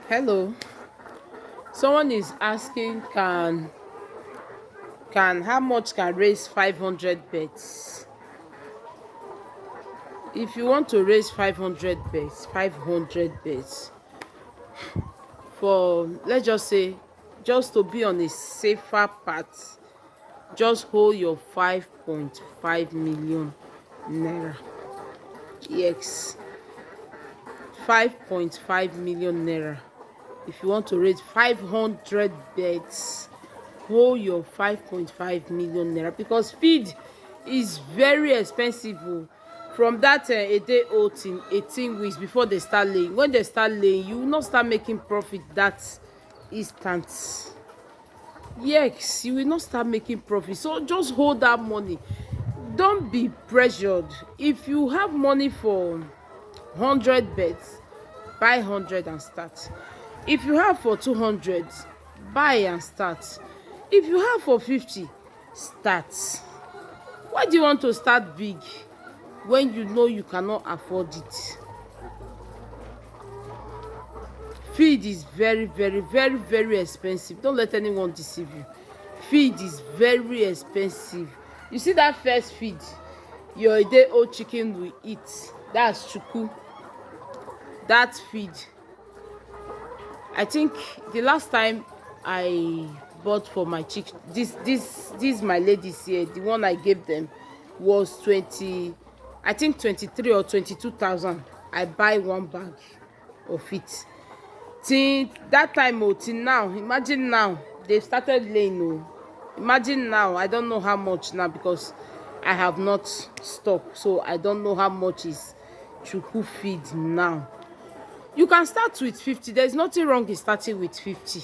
Hello. Someone is asking, can how much can raise 500 bets? If you want to raise 500 bets for, let's just say, just to be on a safer path, just hold your 5.5 million naira. Yes, 5.5 million naira. If you want to raise 500 bets, hold your 5.5 million naira, because feed is very expensive from that a day old till 18 weeks before they start laying. When they start laying, you will not start making profit that instant. Yes, you will not start making profit, so just hold that money. Don't be pressured. If you have money for 100 bets, buy 100 and start. If you have for 200, buy and start. If you have for 50, start. Why do you want to start big when you know you cannot afford it? Feed is very expensive. Don't let anyone deceive you. Feed is very expensive. You see that first feed your a day old chicken will eat, that's chuku. That feed, I think the last time I bought for my chicken, this my ladies here, the one I gave them was 20, I think 23 or 22,000. I buy one bag of it. Till that time till now, imagine now they started laying imagine now, I don't know how much now because I have not stopped, so I don't know how much is chuku feed now. You can start with 50. There's nothing wrong in starting with 50.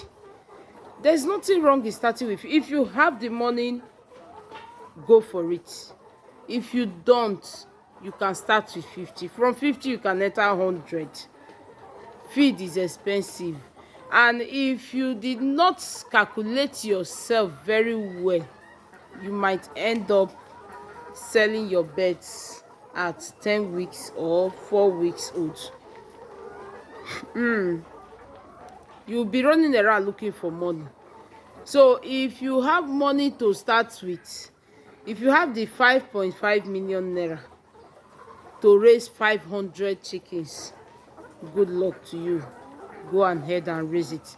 There's nothing wrong in starting with, if you have the money, go for it. If you don't, you can start with 50. From 50 you can enter 100. Feed is expensive, and if you did not calculate yourself very well, you might end up selling your birds at 10 weeks or 4 weeks old. You'll be running around looking for money. So if you have money to start with, if you have the 5.5 million naira to raise 500 chickens, good luck to you. Go ahead and raise it.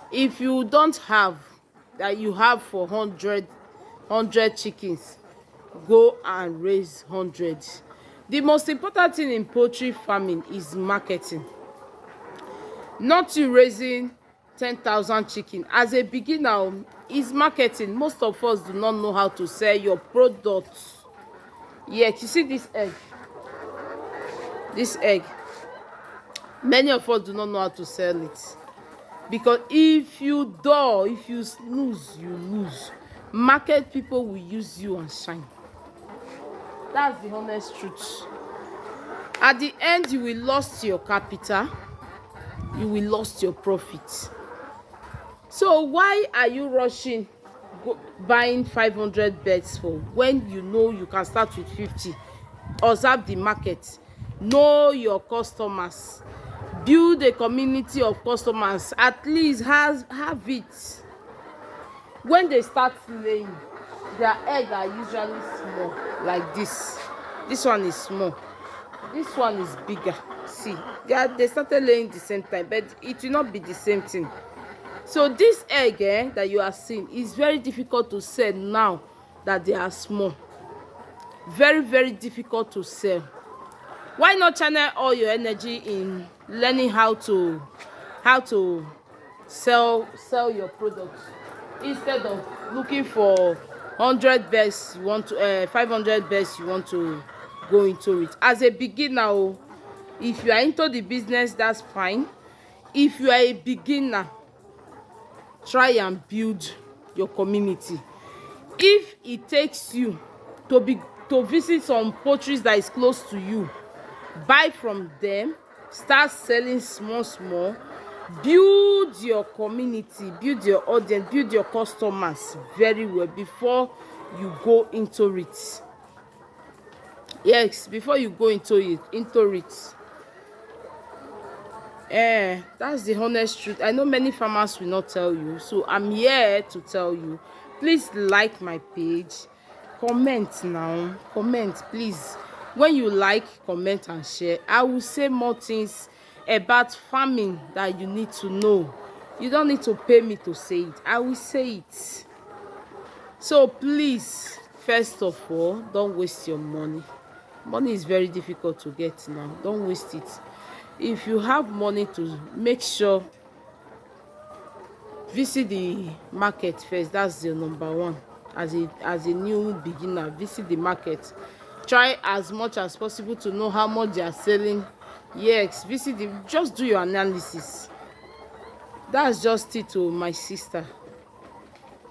If you don't have, that you have for 100 chickens, go and raise 100. The most important thing in poultry farming is marketing. Not you raising 10,000 chicken. As a beginner, is marketing. Most of us do not know how to sell your products. Yet you see this egg, many of us do not know how to sell it, because if you dull, if you snooze, you lose. Market people will use you and shine. That's the honest truth. At the end, you will lose your capital, you will lose your profit. So why are you rushing buying 500 beds for, when you know you can start with 50? Observe the market, know your customers, build a community of customers. At least have it. When they start laying, their egg are usually small like this. This one is small, this one is bigger. See, they started laying the same time, but it will not be the same thing. So this egg that you are seeing is very difficult to sell now that they are small. Very difficult to sell. Why not channel all your energy in learning how to sell your products, instead of looking for 100 best you want to 500 best you want to go into it. As a beginner, if you are into the business, that's fine. If you are a beginner, try and build your community. If it takes you to visit some poultries that is close to you, buy from them, start selling small, build your community, build your audience, build your customers very well before you go into it. Yes, before you go into it. That's the honest truth. I know many farmers will not tell you, so I'm here to tell you. Please like my page, comment now, comment please. When you like, comment and share, I will say more things about farming that you need to know. You don't need to pay me to say it, I will say it. So please, first of all, don't waste your money. Money is very difficult to get now. Don't waste it. If you have money, to make sure visit the market first. That's the number one. As a new beginner, visit the market. Try as much as possible to know how much they are selling. Yes, visit the, just do your analysis. That's just it, to my sister.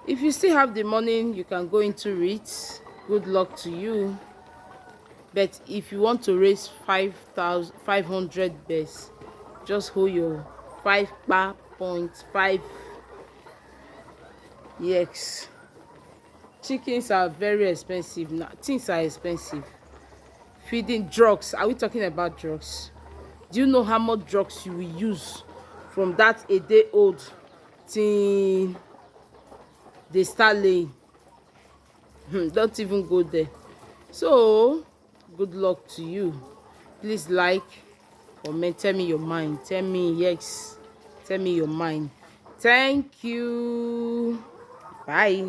If you still have the money, you can go into it. Good luck to you. But if you want to raise 5,500 bears, just hold your 5.5. Yes, chickens are very expensive now. Things are expensive. Feeding, drugs, are we talking about drugs? Do you know how much drugs you will use from that a day old till they start laying? Don't even go there. So good luck to you. Please like, comment, tell me your mind. Tell me yes, tell me your mind. Thank you. Bye.